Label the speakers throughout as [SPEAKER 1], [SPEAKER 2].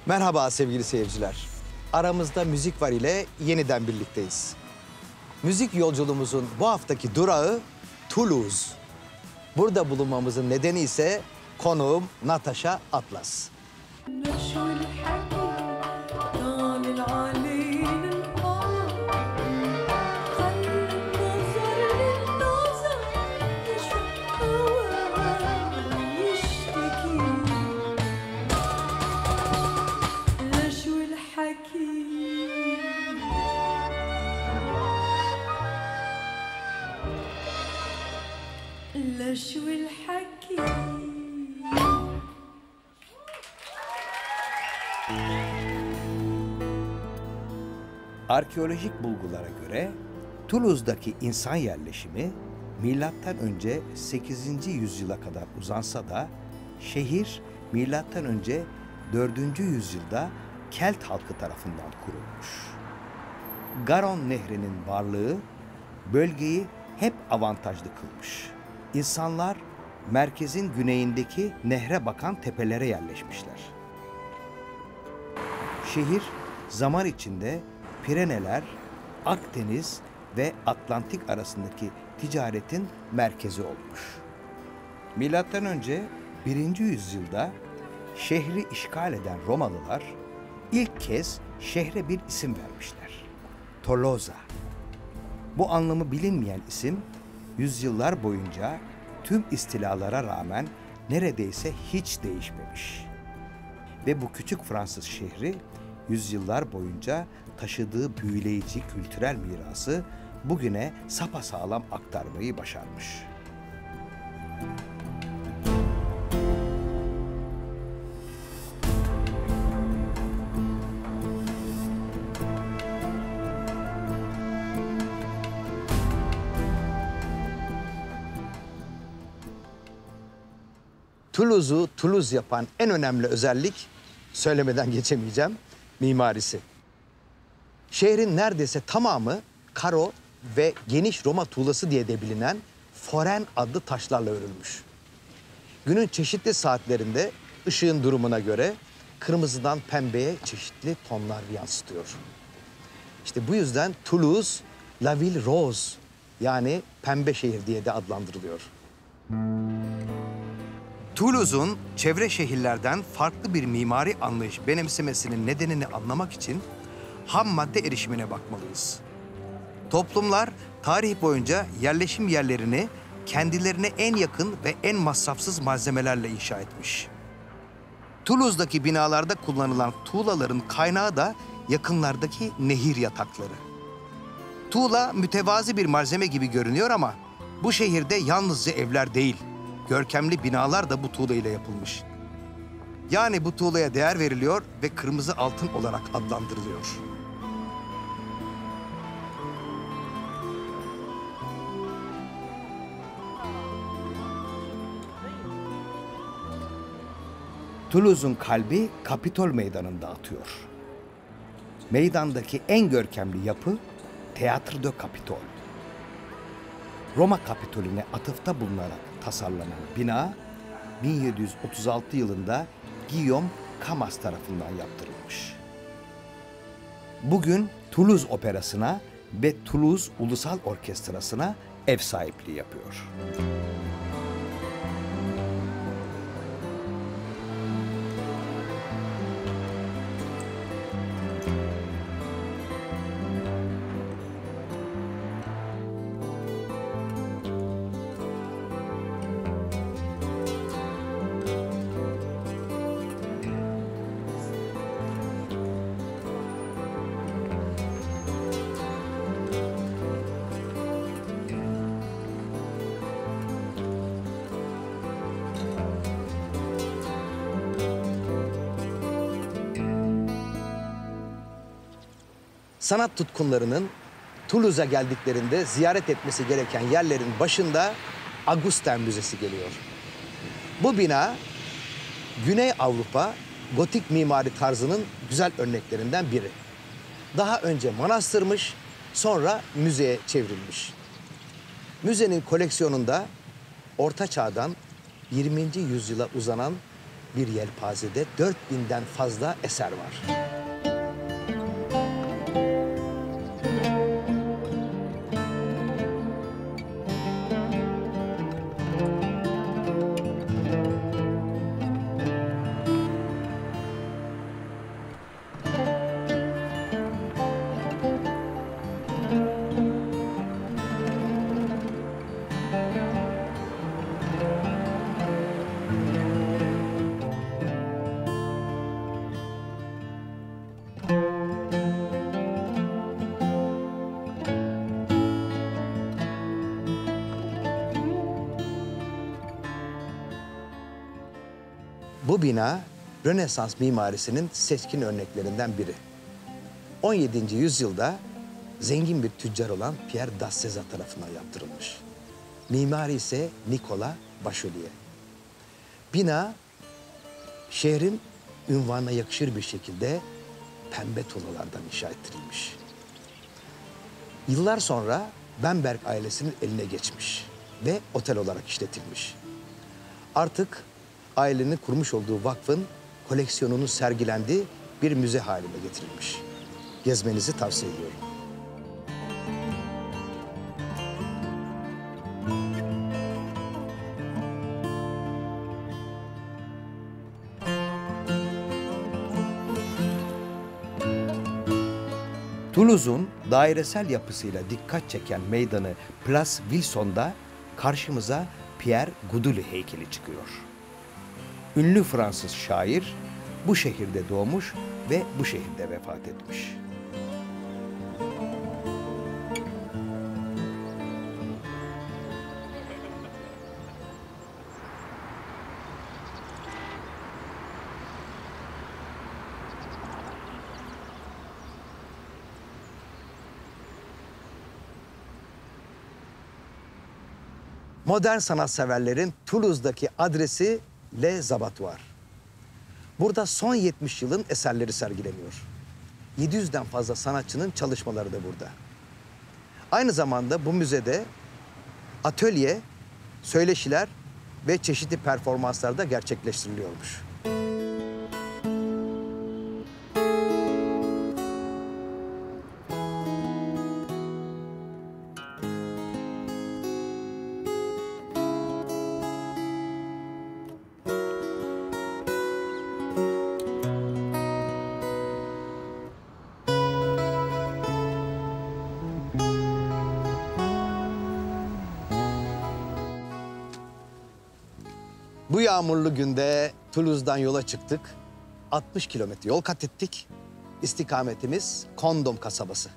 [SPEAKER 1] Merhaba sevgili seyirciler. Aramızda müzik var ile yeniden birlikteyiz. Müzik yolculuğumuzun bu haftaki durağı Toulouse. Burada bulunmamızın nedeni ise konuğum Natacha Atlas.
[SPEAKER 2] Arkeolojik bulgulara göre Toulouse'daki insan yerleşimi milattan önce 8. yüzyıla kadar uzansa da şehir milattan önce 4. yüzyılda Kelt halkı tarafından kurulmuş. Garonne Nehri'nin varlığı bölgeyi hep avantajlı kılmış. İnsanlar merkezin güneyindeki nehre bakan tepelere yerleşmişler. Şehir zaman içinde Pireneler, Akdeniz ve Atlantik arasındaki ticaretin merkezi olmuş. Milattan önce 1. yüzyılda şehri işgal eden Romalılar ilk kez şehre bir isim vermişler. Toulouse. Bu anlamı bilinmeyen isim yüzyıllar boyunca tüm istilalara rağmen neredeyse hiç değişmemiş. Ve bu küçük Fransız şehri yüzyıllar boyunca taşıdığı büyüleyici kültürel mirası bugüne sapasağlam aktarmayı başarmış.
[SPEAKER 1] Toulouse'u Toulouse yapan en önemli özellik, söylemeden geçemeyeceğim, mimarisi. Şehrin neredeyse tamamı karo ve geniş Roma tuğlası diye de bilinen foren adlı taşlarla örülmüş. Günün çeşitli saatlerinde ışığın durumuna göre kırmızıdan pembeye çeşitli tonlar yansıtıyor. İşte bu yüzden Toulouse, La Ville Rose yani pembe şehir diye de adlandırılıyor. Toulouse'un çevre şehirlerden farklı bir mimari anlayış benimsemesinin nedenini anlamak için ham madde erişimine bakmalıyız. Toplumlar tarih boyunca yerleşim yerlerini kendilerine en yakın ve en masrafsız malzemelerle inşa etmiş. Toulouse'daki binalarda kullanılan tuğlaların kaynağı da yakınlardaki nehir yatakları. Tuğla mütevazi bir malzeme gibi görünüyor ama bu şehirde yalnızca evler değil, görkemli binalar da bu tuğla ile yapılmış. Yani bu tuğlaya değer veriliyor ve kırmızı altın olarak adlandırılıyor.
[SPEAKER 2] Toulouse'un kalbi Kapitol Meydanı'nda atıyor. Meydandaki en görkemli yapı Théâtre de Capitole. Roma Kapitolü'ne atıfta bulunarak tasarlanan bina 1736 yılında Guillaume Camas tarafından yaptırılmış. Bugün Toulouse Operası'na ve Toulouse Ulusal Orkestrası'na ev sahipliği yapıyor.
[SPEAKER 1] Sanat tutkunlarının Toulouse'a geldiklerinde ziyaret etmesi gereken yerlerin başında Augustin Müzesi geliyor. Bu bina Güney Avrupa gotik mimari tarzının güzel örneklerinden biri. Daha önce manastırmış, sonra müzeye çevrilmiş. Müzenin koleksiyonunda Orta Çağ'dan 20. yüzyıla uzanan bir yelpazede 4000'den fazla eser var. Bu bina Rönesans mimarisinin seçkin örneklerinden biri. 17. yüzyılda zengin bir tüccar olan Pierre d'Asseza tarafından yaptırılmış. Mimari ise Nicolas Bachelier. Bina şehrin ünvanına yakışır bir şekilde pembe tuğlalardan inşa ettirilmiş. Yıllar sonra Bamberg ailesinin eline geçmiş ve otel olarak işletilmiş. Artık ailenin kurmuş olduğu vakfın koleksiyonunun sergilendiği bir müze haline getirilmiş. Gezmenizi tavsiye ediyorum.
[SPEAKER 2] Toulouse'un dairesel yapısıyla dikkat çeken meydanı Place Wilson'da karşımıza Pierre Goudouli heykeli çıkıyor. Ünlü Fransız şair bu şehirde doğmuş ve bu şehirde vefat etmiş.
[SPEAKER 1] Modern sanatseverlerin Toulouse'daki adresi Les Abattoirs. Burada son 70 yılın eserleri sergileniyor. 700'den fazla sanatçının çalışmaları da burada. Aynı zamanda bu müzede atölye, söyleşiler ve çeşitli performanslar da gerçekleştiriliyormuş. Bu yağmurlu günde Toulouse'dan yola çıktık. 60 kilometre yol kat ettik. İstikametimiz Kondom kasabası.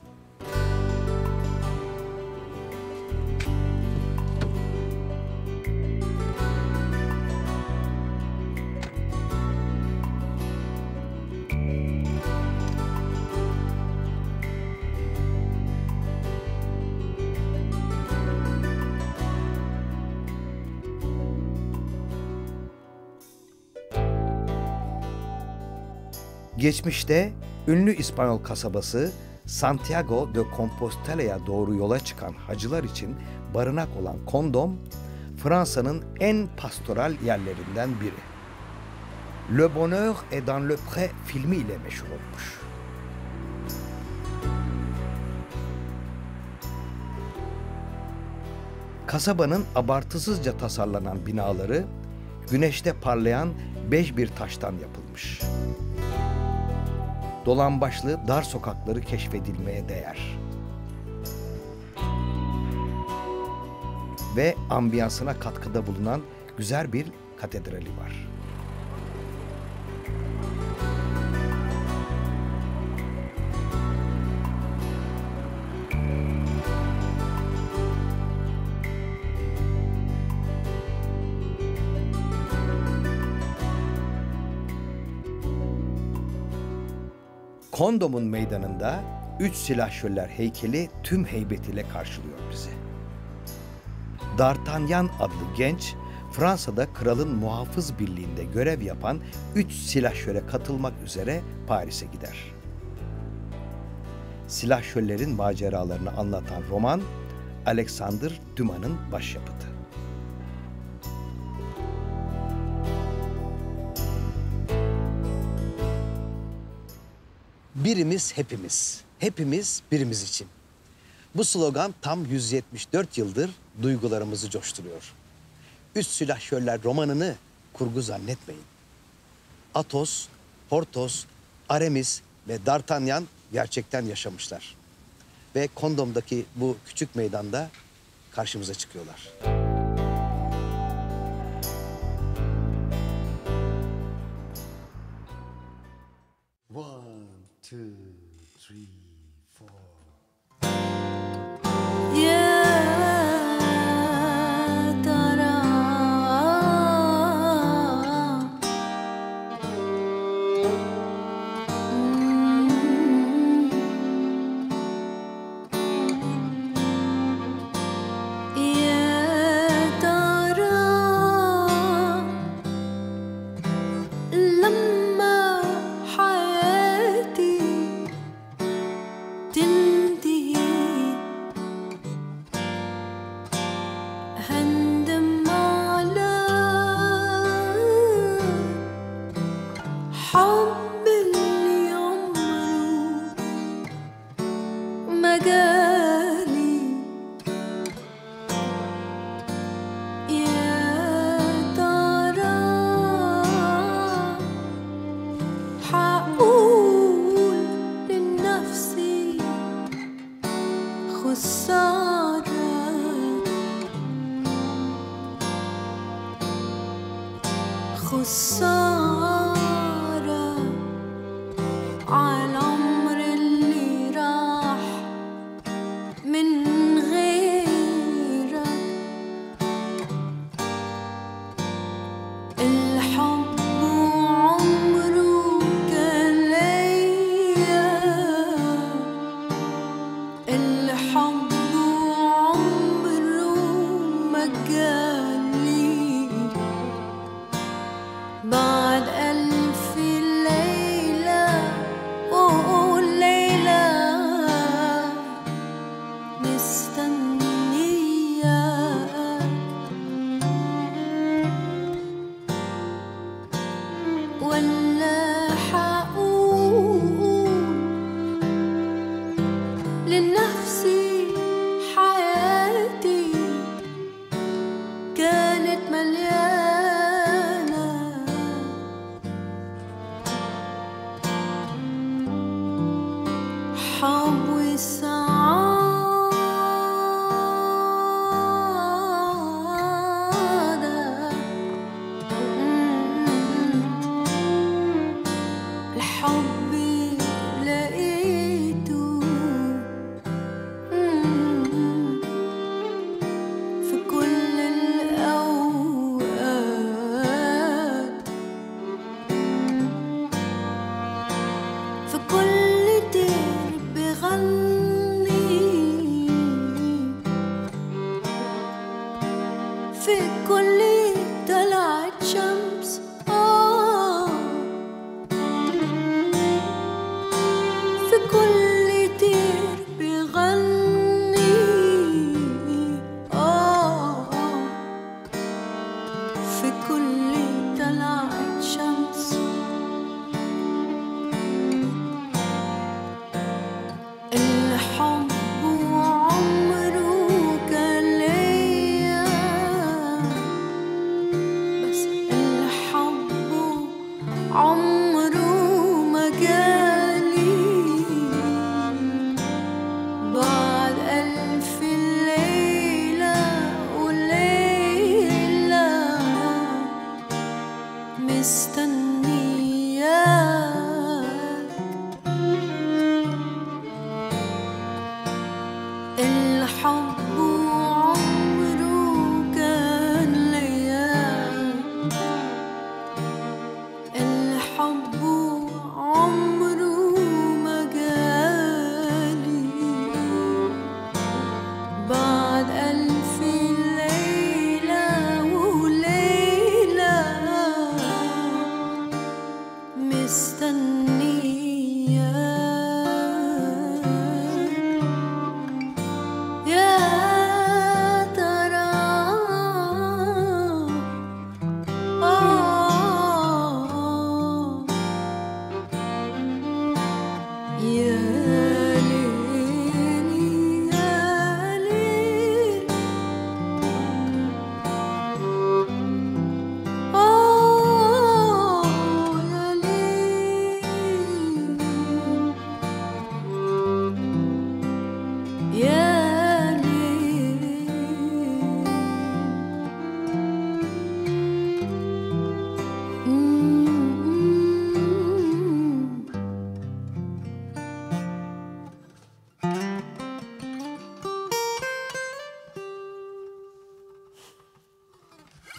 [SPEAKER 2] Geçmişte ünlü İspanyol kasabası Santiago de Compostela'ya doğru yola çıkan hacılar için barınak olan Kondom, Fransa'nın en pastoral yerlerinden biri. Le Bonheur est dans le Pré filmiyle meşhur olmuş. Kasabanın abartısızca tasarlanan binaları güneşte parlayan bej bir taştan yapılmış. Dolambaçlı dar sokakları keşfedilmeye değer. Ve ambiyansına katkıda bulunan güzel bir katedrali var. Kondom'un meydanında 3 silahşörler heykeli tüm heybetiyle karşılıyor bizi. D'Artagnan adlı genç, Fransa'da kralın muhafız birliğinde görev yapan 3 silahşöre katılmak üzere Paris'e gider. Silahşörlerin maceralarını anlatan roman, Alexandre Dumas'ın başyapıtı.
[SPEAKER 1] Birimiz hepimiz, hepimiz birimiz için. Bu slogan tam 174 yıldır duygularımızı coşturuyor. Üç Silahşörler romanını kurgu zannetmeyin. Athos, Porthos, Aramis ve D'Artagnan gerçekten yaşamışlar. Ve Kondom'daki bu küçük meydanda karşımıza çıkıyorlar.
[SPEAKER 3] One, two, three, four.
[SPEAKER 4] Yeah.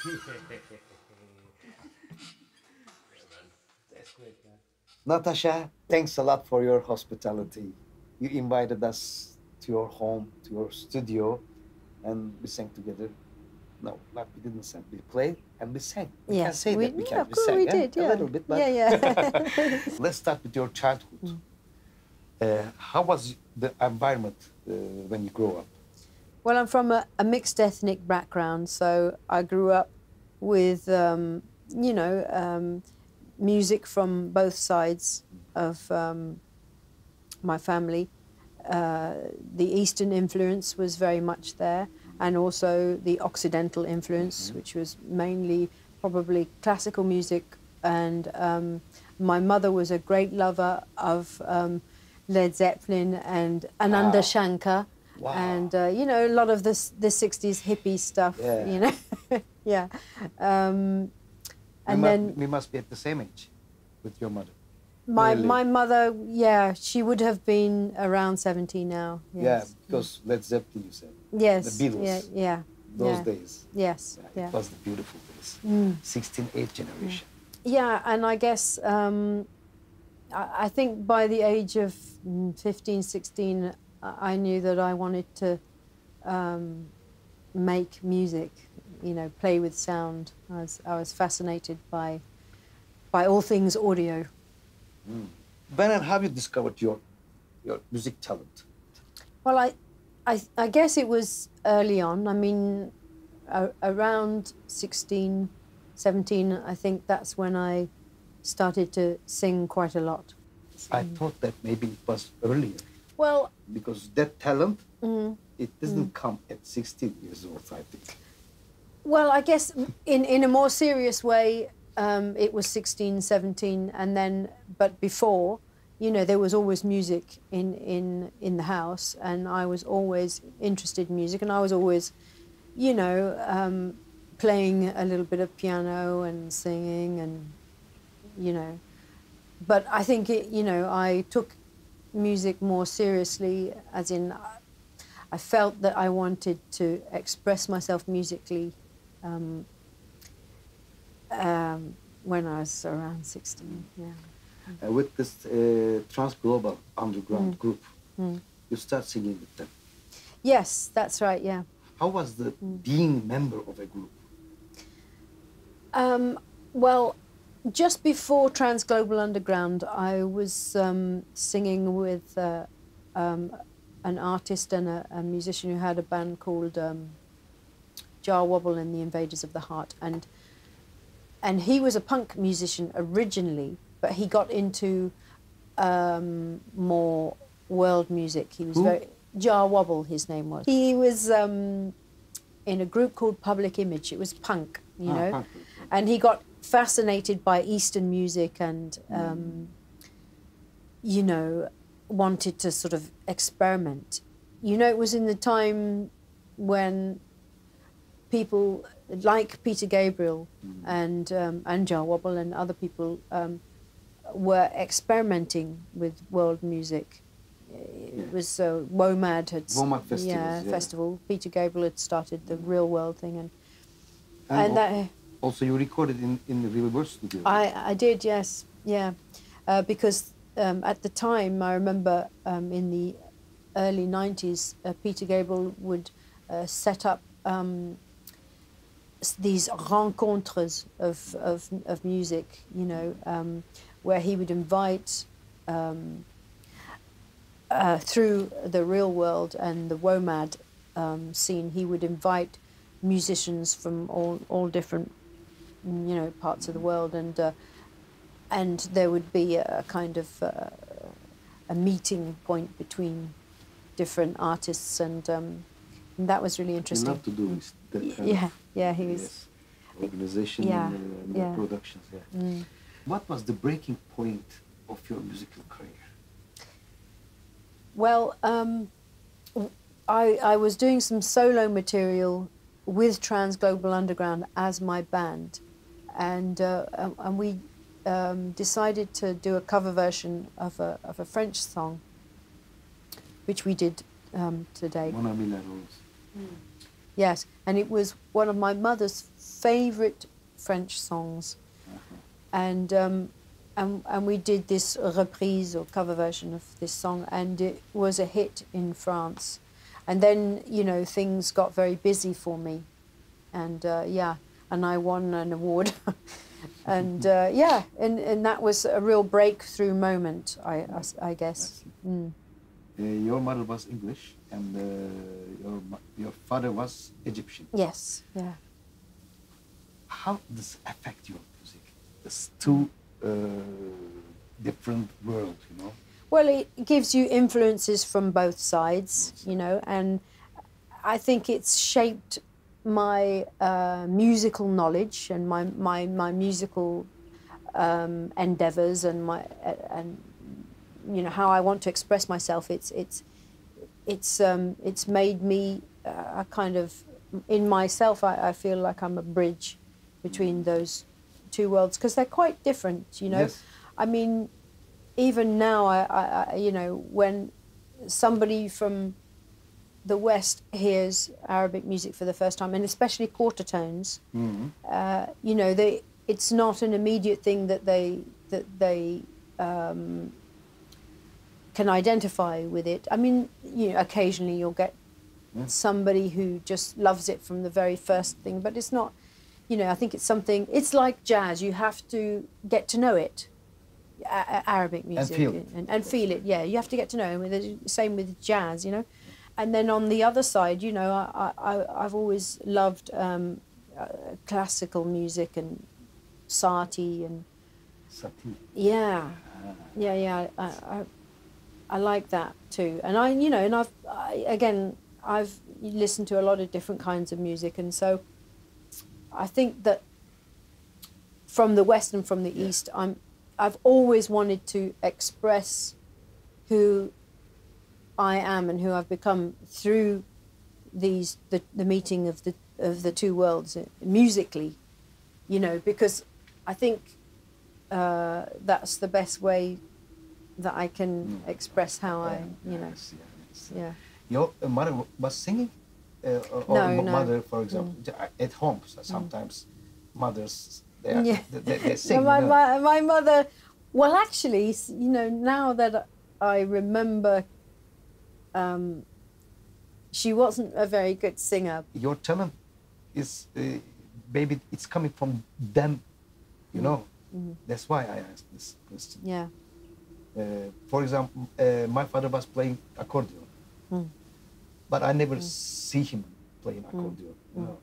[SPEAKER 2] That's great, man. Natacha, thanks a lot for your hospitality. You invited us to your home, to your studio, and we sang together. No, not we didn't sing. We played and we sang. We can say that we can.
[SPEAKER 4] Of
[SPEAKER 2] We
[SPEAKER 4] course
[SPEAKER 2] sang,
[SPEAKER 4] we
[SPEAKER 2] yeah?
[SPEAKER 4] did, yeah.
[SPEAKER 2] A little bit, but
[SPEAKER 4] Yeah.
[SPEAKER 2] let's start with your childhood. How was the environment when you grew up?
[SPEAKER 4] Well, I'm from a mixed ethnic background, so I grew up with, music from both sides of my family. The Eastern influence was very much there, and also the Occidental influence, which was mainly probably classical music. And my mother was a great lover of Led Zeppelin and Ananda Shankar.
[SPEAKER 2] Wow.
[SPEAKER 4] And, a lot of the 60s hippie stuff, yeah.
[SPEAKER 2] We must be at the same age with your mother.
[SPEAKER 4] My mother, yeah, she would have been around 70 now. Yes.
[SPEAKER 2] Yeah, because Led Zeppelin, you said.
[SPEAKER 4] Yes.
[SPEAKER 2] The Beatles.
[SPEAKER 4] Yeah.
[SPEAKER 2] Those days.
[SPEAKER 4] Yes.
[SPEAKER 2] Yeah, it was the beautiful days. 16th generation.
[SPEAKER 4] Yeah, and I guess I think by the age of 15, 16, I knew that I wanted to make music, play with sound. I was fascinated by all things audio.
[SPEAKER 2] When and how you discovered your music talent?
[SPEAKER 4] Well, I guess it was early on. I mean, around 16, 17, I think that's when I started to sing quite a lot.
[SPEAKER 2] I thought that maybe it was earlier.
[SPEAKER 4] Well,
[SPEAKER 2] because that talent, it doesn't come at 16 years old, I think.
[SPEAKER 4] Well, I guess in a more serious way, it was 16, 17, and then, but before, there was always music in the house, and I was always interested in music, and I was always, playing a little bit of piano and singing, and, but I think, I took music more seriously, as in, I felt that I wanted to express myself musically when I was around 16, yeah.
[SPEAKER 2] With this trans-global underground group, you start singing with them.
[SPEAKER 4] Yes, that's right, yeah.
[SPEAKER 2] How was the being member of a group?
[SPEAKER 4] Well, just before Trans-Global Underground, I was singing with an artist and a musician who had a band called Jar Wobble and the Invaders of the Heart, and he was a punk musician originally, but he got into more world music. He was very Jar Wobble, his name was. He was in a group called Public Image. It was punk, you know,
[SPEAKER 2] punk.
[SPEAKER 4] And he got fascinated by Eastern music and you know, wanted to sort of experiment. You know, it was in the time when people like Peter Gabriel and Jar Wobble and other people were experimenting with world music. It was WOMAD had festival. Peter Gabriel had started the Real World thing, and that.
[SPEAKER 2] Also, you recorded in the Real World studio.
[SPEAKER 4] I did, yes, yeah, because at the time I remember in the early '90s, Peter Gabriel would set up these rencontres of music, you know, where he would invite through the Real World and the WOMAD scene, he would invite musicians from all different, you know, parts of the world, and there would be a kind of a meeting point between different artists, and that was really interesting.
[SPEAKER 2] You love to do that kind
[SPEAKER 4] he was
[SPEAKER 2] organization and productions. Yeah. What was the breaking point of your musical career?
[SPEAKER 4] Well, I was doing some solo material with Trans-Global Underground as my band, and we decided to do a cover version of a French song, which we did today.
[SPEAKER 2] Mon ami la rose.
[SPEAKER 4] Yes, and it was one of my mother's favourite French songs, and we did this reprise or cover version of this song, and it was a hit in France. And then, you know, things got very busy for me, and yeah, and I won an award, and yeah, and that was a real breakthrough moment, I guess.
[SPEAKER 1] Your mother was English, and your father was Egyptian.
[SPEAKER 4] Yes, yeah.
[SPEAKER 1] How does it affect your music? It's two different worlds, you know.
[SPEAKER 4] Well, it gives you influences from both sides, you know, and I think it's shaped my musical knowledge and my musical endeavors and you know how I want to express myself. It's made me a kind of, in myself, I feel like I'm a bridge between those two worlds because they're quite different, you know.
[SPEAKER 1] Yes.
[SPEAKER 4] I mean, even now, I you know, when somebody from the West hears Arabic music for the first time, and especially quarter tones, you know, it's not an immediate thing that they can identify with it. I mean, you know, occasionally you'll get somebody who just loves it from the very first thing, but it's not, you know, I think it's something, it's like jazz, you have to get to know it, Arabic music. And feel it, yeah, you have to get to know it. Same with jazz, you know. And then on the other side, you know, I've always loved classical music and Satie and...
[SPEAKER 1] Satie.
[SPEAKER 4] Yeah, yeah. I like that too. And you know, and I've listened to a lot of different kinds of music, and so I think that from the West and from the East, I've always wanted to express who I am and who I've become through the meeting of the two worlds musically, you know, because I think that's the best way that I can express how I, you know. Yeah.
[SPEAKER 1] Your mother was singing, or
[SPEAKER 4] No.
[SPEAKER 1] mother, for example, at home. Sometimes mothers they sing.
[SPEAKER 4] No, my mother. Well, actually, you know, now that I remember, she wasn't a very good singer.
[SPEAKER 1] Your talent is, maybe it's coming from them, you know. That's why I asked this question.
[SPEAKER 4] Yeah.
[SPEAKER 1] For example, my father was playing accordion, but I never see him playing accordion. You know?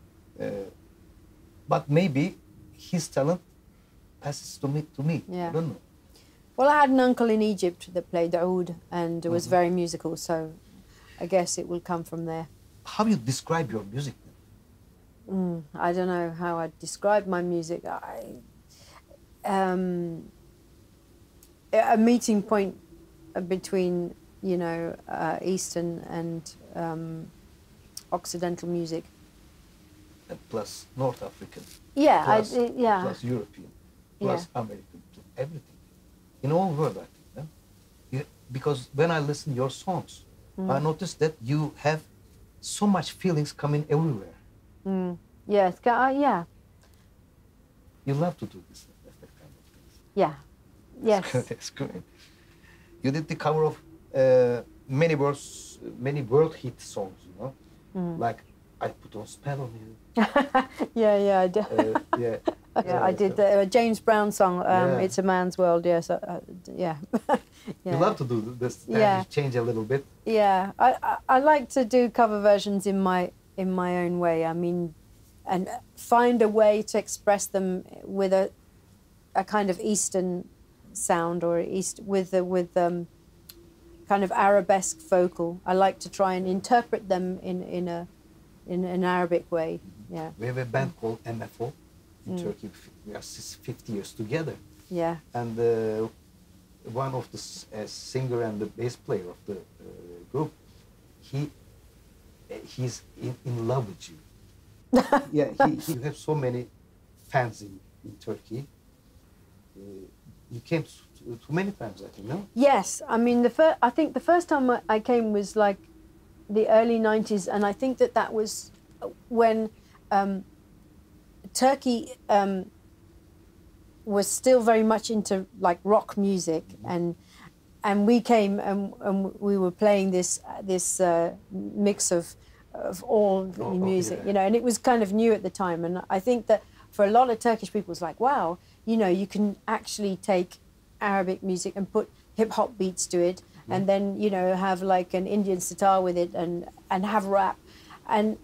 [SPEAKER 1] But maybe his talent passes to me.
[SPEAKER 4] Yeah.
[SPEAKER 1] I don't know.
[SPEAKER 4] Well, I had an uncle in Egypt that played oud and was very musical, so I guess it will come from there.
[SPEAKER 1] How do you describe your music then?
[SPEAKER 4] I don't know how I'd describe my music. A meeting point between, you know, Eastern and Occidental music.
[SPEAKER 1] Plus North African.
[SPEAKER 4] Yeah,
[SPEAKER 1] plus,
[SPEAKER 4] yeah.
[SPEAKER 1] Plus European, plus American, everything. In all world, I think. Yeah? Because when I listen your songs, I noticed that you have so much feelings coming everywhere.
[SPEAKER 4] Yes, yeah.
[SPEAKER 1] You love to do this, that kind of things.
[SPEAKER 4] Yeah. Yes.
[SPEAKER 1] That's great. You did the cover of many world hit songs, you know, like I Put on Spell on You.
[SPEAKER 4] Yeah, I did.
[SPEAKER 1] Yeah.
[SPEAKER 4] Yeah, I did the James Brown song, It's a Man's World, yes. Yeah.
[SPEAKER 1] You love to do this,
[SPEAKER 4] Yeah.
[SPEAKER 1] change a little bit.
[SPEAKER 4] Yeah, I like to do cover versions in my own way. I mean, and find a way to express them with a kind of Eastern sound or with kind of arabesque vocal. I like to try and interpret them in an Arabic way. Yeah.
[SPEAKER 1] We have a band called MFO in Turkey. We are 50 years together.
[SPEAKER 4] Yeah.
[SPEAKER 1] And one of the singer and the bass player of the group, he's in love with you. Yeah, you have so many fans in Turkey. You came to many times, I think, no?
[SPEAKER 4] Yes, I mean I think the first time I came was like the early 90s, and I think that was when Turkey was still very much into like rock music, and we came and we were playing this mix of all the music,
[SPEAKER 3] yeah.
[SPEAKER 4] you know, and it was kind of new at the time. And I think that for a lot of Turkish people, it's like, wow, you know, you can actually take Arabic music and put hip hop beats to it, and then, you know, have like an Indian sitar with it, and have rap, and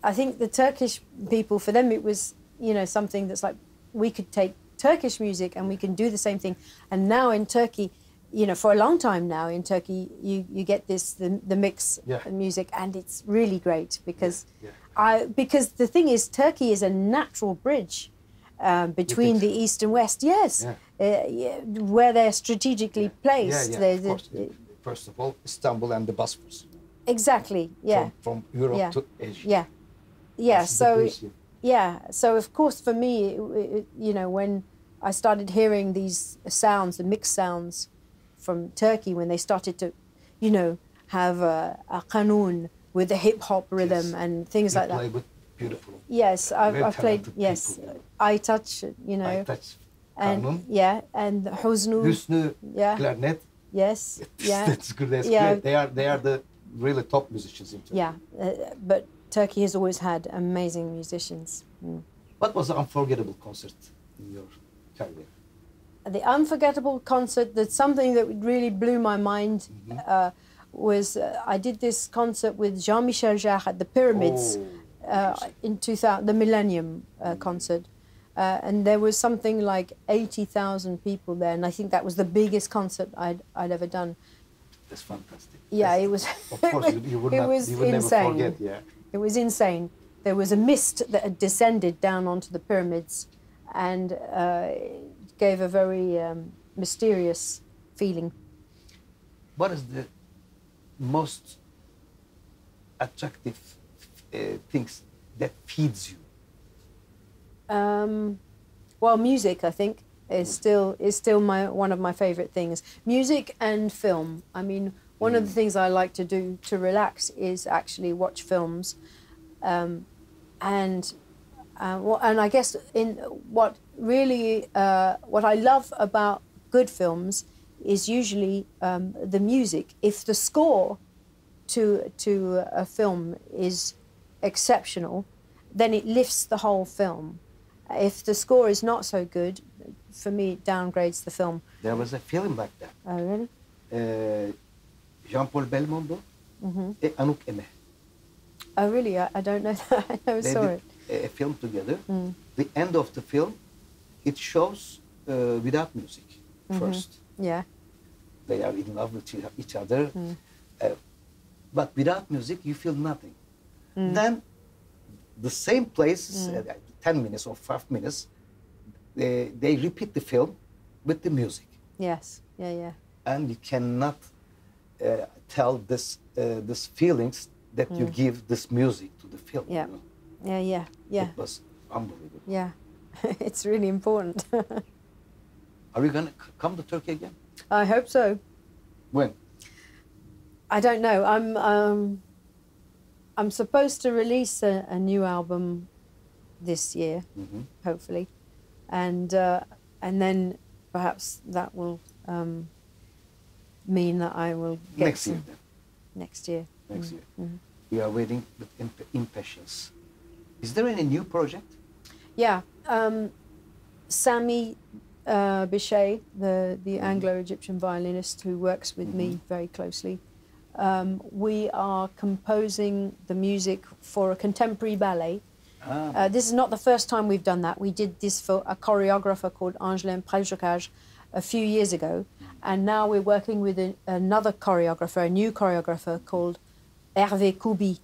[SPEAKER 4] I think the Turkish people, for them, it was, you know, something that's like, we could take Turkish music and we can do the same thing. And now in Turkey, you know, for a long time now in Turkey, you get the mix music, and it's really great because because the thing is, Turkey is a natural bridge between the East and West. Yes, where they're strategically placed.
[SPEAKER 1] Of course. First of all, Istanbul and the Bosphorus.
[SPEAKER 4] Exactly. Yeah.
[SPEAKER 1] From Europe to Asia.
[SPEAKER 4] Yeah. Yeah.
[SPEAKER 3] That's the
[SPEAKER 4] So
[SPEAKER 3] bridge,
[SPEAKER 4] so of course for me, you know, when I started hearing these sounds, the mixed sounds from Turkey, when they started to, you know, have a kanun with the hip hop rhythm and things like that.
[SPEAKER 3] Play with beautiful.
[SPEAKER 4] Yes, I've played.
[SPEAKER 3] talented
[SPEAKER 4] Yes,
[SPEAKER 3] people,
[SPEAKER 4] I touch. You know,
[SPEAKER 3] I touch
[SPEAKER 4] and
[SPEAKER 3] kanun.
[SPEAKER 4] and husnu.
[SPEAKER 3] Hüsnü,
[SPEAKER 4] Yeah.
[SPEAKER 3] klarnet.
[SPEAKER 4] Yes. Yeah.
[SPEAKER 3] That's good. That's
[SPEAKER 4] Yeah.
[SPEAKER 3] great. They are the really top musicians in Turkey.
[SPEAKER 4] Yeah, but Turkey has always had amazing musicians. Mm.
[SPEAKER 3] What was the unforgettable concert in your career?
[SPEAKER 4] The unforgettable concert, that's something that really blew my mind, was I did this concert with Jean-Michel Jarre at the Pyramids in 2000, the Millennium concert. And there was something like 80,000 people there, and I think that was the biggest concert I'd ever done.
[SPEAKER 3] That's fantastic.
[SPEAKER 4] Yeah, it was.
[SPEAKER 3] Of course, you would
[SPEAKER 4] it
[SPEAKER 3] not.
[SPEAKER 4] was
[SPEAKER 3] You would
[SPEAKER 4] insane.
[SPEAKER 3] never forget. Yeah.
[SPEAKER 4] It was insane. There was a mist that had descended down onto the pyramids, and it gave a very mysterious feeling.
[SPEAKER 3] What is the most attractive things that feeds you?
[SPEAKER 4] Well, music, I think, is still one of my favorite things. Music and film. I mean, one of the things I like to do to relax is actually watch films, and I guess what I love about good films is usually the music. If the score to a film is exceptional, then it lifts the whole film. If the score is not so good, for me, it downgrades the film.
[SPEAKER 3] There was a film like that.
[SPEAKER 4] Oh, really?
[SPEAKER 3] Jean-Paul Belmondo et Anouk Aimée.
[SPEAKER 4] Oh, really? I don't know that. I never
[SPEAKER 3] They
[SPEAKER 4] saw
[SPEAKER 3] did
[SPEAKER 4] it.
[SPEAKER 3] a film together. The end of the film, it shows without music first.
[SPEAKER 4] Yeah.
[SPEAKER 3] They are in love with each other. But without music, you feel nothing. Then the same place, 10 minutes or 5 minutes, they repeat the film with the music.
[SPEAKER 4] Yes. Yeah. Yeah.
[SPEAKER 3] And you cannot tell this feelings that you give this music to the film.
[SPEAKER 4] Yeah.
[SPEAKER 3] You know?
[SPEAKER 4] Yeah. Yeah. Yeah.
[SPEAKER 3] It was unbelievable.
[SPEAKER 4] Yeah. It's really important.
[SPEAKER 3] Are you gonna come to Turkey again?
[SPEAKER 4] I hope so.
[SPEAKER 3] When?
[SPEAKER 4] I don't know. I'm supposed to release a new album this year, hopefully, and then perhaps that will mean that I will get
[SPEAKER 3] Next year. Then.
[SPEAKER 4] next year.
[SPEAKER 3] Next year. We are waiting with impatience. Is there any new project?
[SPEAKER 4] Yeah, Sami Bichet, the Anglo-Egyptian violinist who works with me very closely. We are composing the music for a contemporary ballet. This is not the first time we've done that. We did this for a choreographer called Angelin Prejocage a few years ago, and now we're working with another choreographer, a new choreographer called Hervé Koubi,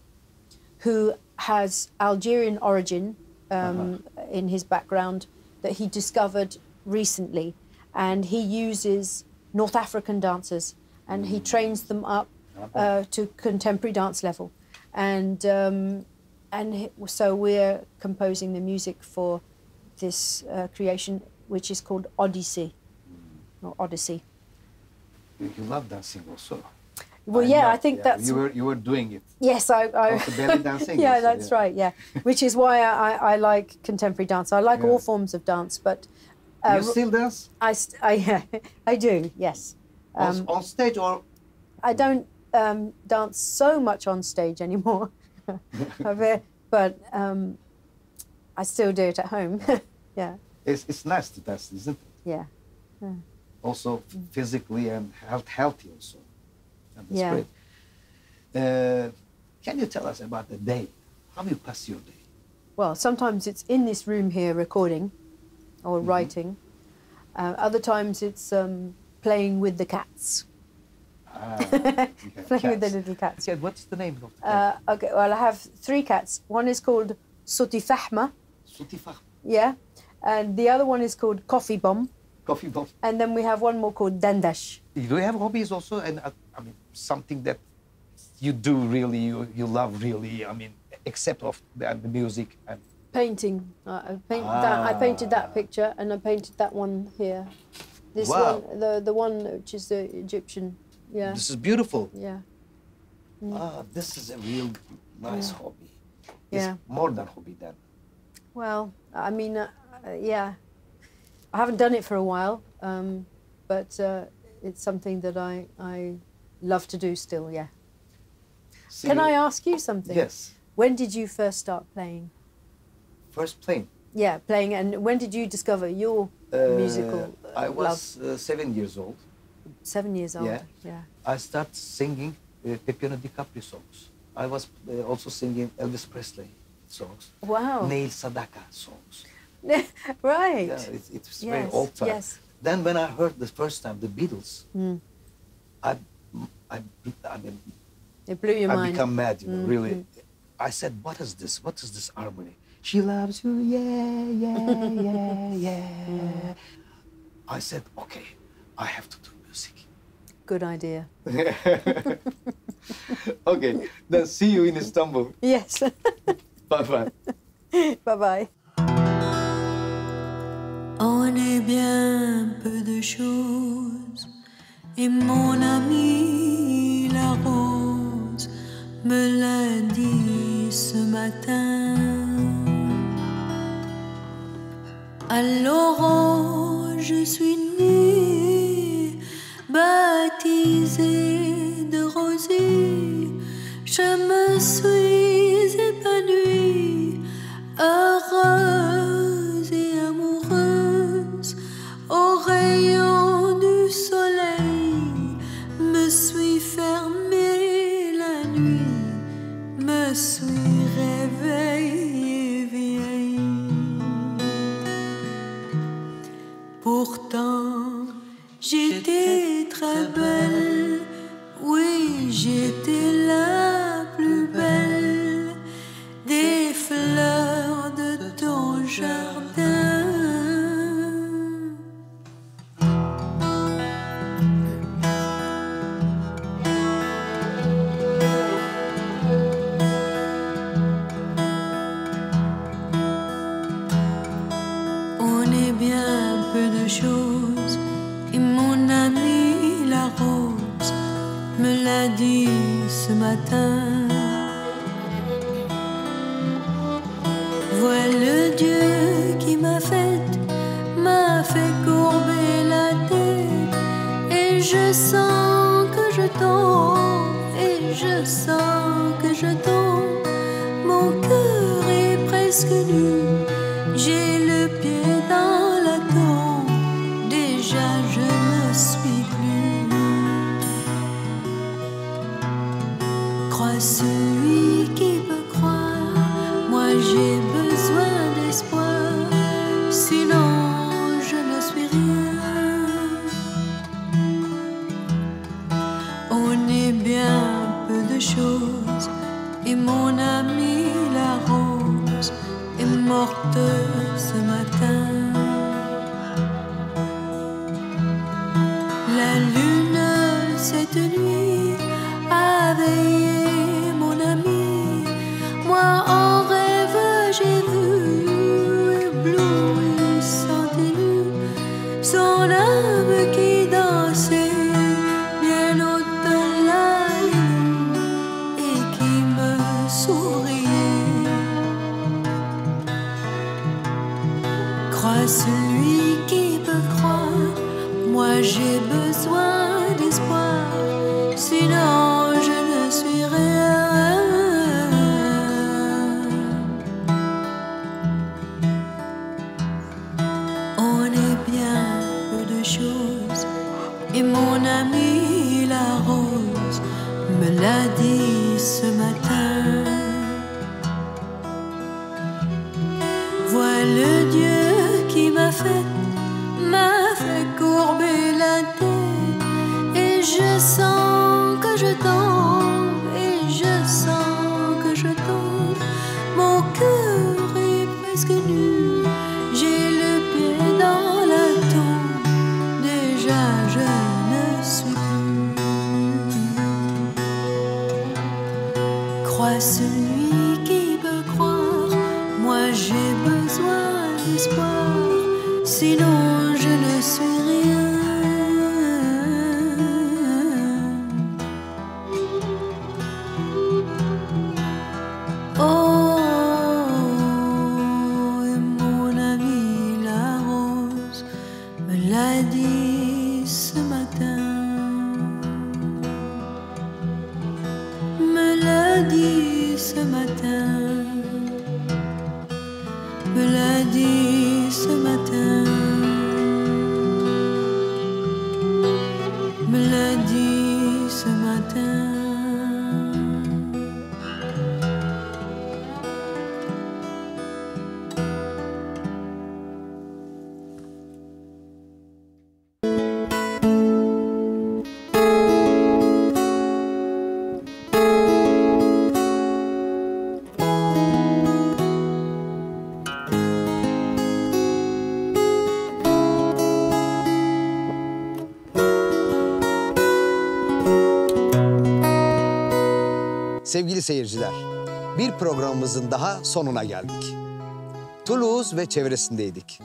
[SPEAKER 4] who has Algerian origin in his background that he discovered recently, and he uses North African dancers and he trains them up to contemporary dance level, and so we're composing the music for this creation, which is called Odyssey, or Odyssey.
[SPEAKER 3] You love dancing also.
[SPEAKER 4] Well,
[SPEAKER 3] I
[SPEAKER 4] yeah,
[SPEAKER 3] know,
[SPEAKER 4] I think that's...
[SPEAKER 3] You were doing it.
[SPEAKER 4] Yes, I
[SPEAKER 3] Also belly dancing.
[SPEAKER 4] yeah,
[SPEAKER 3] also,
[SPEAKER 4] that's right, yeah. Which is why I like contemporary dance. I like all forms of dance, but...
[SPEAKER 3] You still dance?
[SPEAKER 4] Yeah, I do, yes.
[SPEAKER 3] On stage or?
[SPEAKER 4] I don't dance so much on stage anymore, but I still do it at home. Yeah.
[SPEAKER 3] It's nice to dance, isn't it?
[SPEAKER 4] Yeah.
[SPEAKER 3] Also physically and healthy also. And that's
[SPEAKER 4] Yeah.
[SPEAKER 3] great. Can you tell us about the day? How do you pass your day?
[SPEAKER 4] Well, sometimes it's in this room here recording or writing. Other times it's playing with the cats. Playing with the little cats.
[SPEAKER 3] Okay, what's the name of the cat?
[SPEAKER 4] Okay, well, I have 3 cats. One is called Suti Fahma,
[SPEAKER 3] Sutifah.
[SPEAKER 4] yeah, and the other one is called Coffee Bomb,
[SPEAKER 3] Coffee bomb.
[SPEAKER 4] and then we have one more called Dandash.
[SPEAKER 3] Do you have hobbies also? And I mean, something that you do really, you love really, I mean, except of the music and...
[SPEAKER 4] Painting. I painted that picture, and I painted that one here. This
[SPEAKER 3] Wow.
[SPEAKER 4] one, the one which is the Egyptian. Yeah.
[SPEAKER 3] This is beautiful.
[SPEAKER 4] Yeah.
[SPEAKER 3] This is a real nice hobby.
[SPEAKER 4] Yeah.
[SPEAKER 3] It's more than hobby then.
[SPEAKER 4] Well, I mean, yeah. I haven't done it for a while, but it's something that I love to do still. Yeah.
[SPEAKER 3] See,
[SPEAKER 4] Can I ask you something?
[SPEAKER 3] Yes.
[SPEAKER 4] When did you first start playing?
[SPEAKER 3] First playing.
[SPEAKER 4] Yeah, playing. And when did you discover your musical
[SPEAKER 3] I
[SPEAKER 4] love?
[SPEAKER 3] was 7 years old.
[SPEAKER 4] 7 years old.
[SPEAKER 3] Yeah.
[SPEAKER 4] Yeah.
[SPEAKER 3] I started singing Peppino DiCaprio songs. I was also singing Elvis Presley songs.
[SPEAKER 4] Wow.
[SPEAKER 3] Neil Sedaka songs.
[SPEAKER 4] Right.
[SPEAKER 3] Yeah, it's very
[SPEAKER 4] Yes,
[SPEAKER 3] old time.
[SPEAKER 4] yes.
[SPEAKER 3] Then when I heard the first time the Beatles, I mean,
[SPEAKER 4] It blew your
[SPEAKER 3] I
[SPEAKER 4] mind.
[SPEAKER 3] become mad, you know, really. I said, what is this? What is this harmony? She loves you, yeah, yeah, yeah, yeah. I said, okay, I have to do music.
[SPEAKER 4] Good idea.
[SPEAKER 3] Okay, then see you in Istanbul.
[SPEAKER 4] Yes.
[SPEAKER 3] Bye-bye.
[SPEAKER 4] Bye-bye.
[SPEAKER 5] On est bien peu de choses, et mon ami la rose me l'a dit ce matin. À l'aurore, je suis née, baptisée de rosée, je me suis épanouie, heureuse et amoureuse, au rayon du soleil, me suis fermée la nuit, me suis réveillée vieille. Pourtant, j'étais très belle, oui, j'étais la plus belle des fleurs de ton jardin. On est bien peu de choses, et mon ami la rose me l'a dit ce matin. Vois le Dieu qui m'a fait courber la tête, et je sens que je tombe, et je sens que je tombe. Mon cœur est presque nu, j'ai le pied dans la tombe, déjà je ne suis plus. Crois celui qui peut croire, moi j'ai besoin d'espoir, sinon je ne suis rien. On est bien peu de choses, et mon ami la rose est morte ce matin. La lune cette nuit a veillé mon ami, moi en rêve j'ai vu éblouissante et nue son âme qui dansait bien au-delà Crois celui qui peut croire, moi j'ai besoin d'espoir, sinon je ne suis rien. On est bien peu de choses, et mon ami la rose me l'a dit ce matin. Vois le Dieu qui m'a fait courber la tête, et je sens que je tombe, et je sens que je tombe. Mon cœur est presque nu, j'ai le pied dans la tombe, déjà je ne suis plus. Crois celui qui peut croire, moi j'ai besoin d'espoir, sinon je ne suis rien. Oh, et mon ami la rose me l'a dit ce matin, me l'a dit ce matin, me l'a dit ce matin, me l'a dit ce matin.
[SPEAKER 1] Sevgili seyirciler, bir programımızın daha sonuna geldik. Toulouse ve çevresindeydik.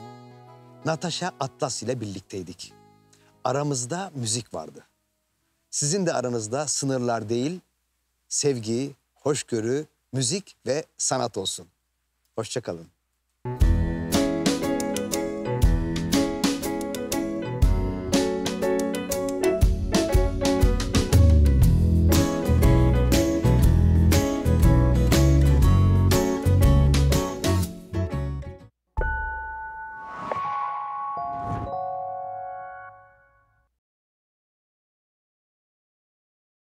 [SPEAKER 1] Natacha Atlas ile birlikteydik. Aramızda müzik vardı. Sizin de aranızda sınırlar değil, sevgi, hoşgörü, müzik ve sanat olsun. Hoşça kalın.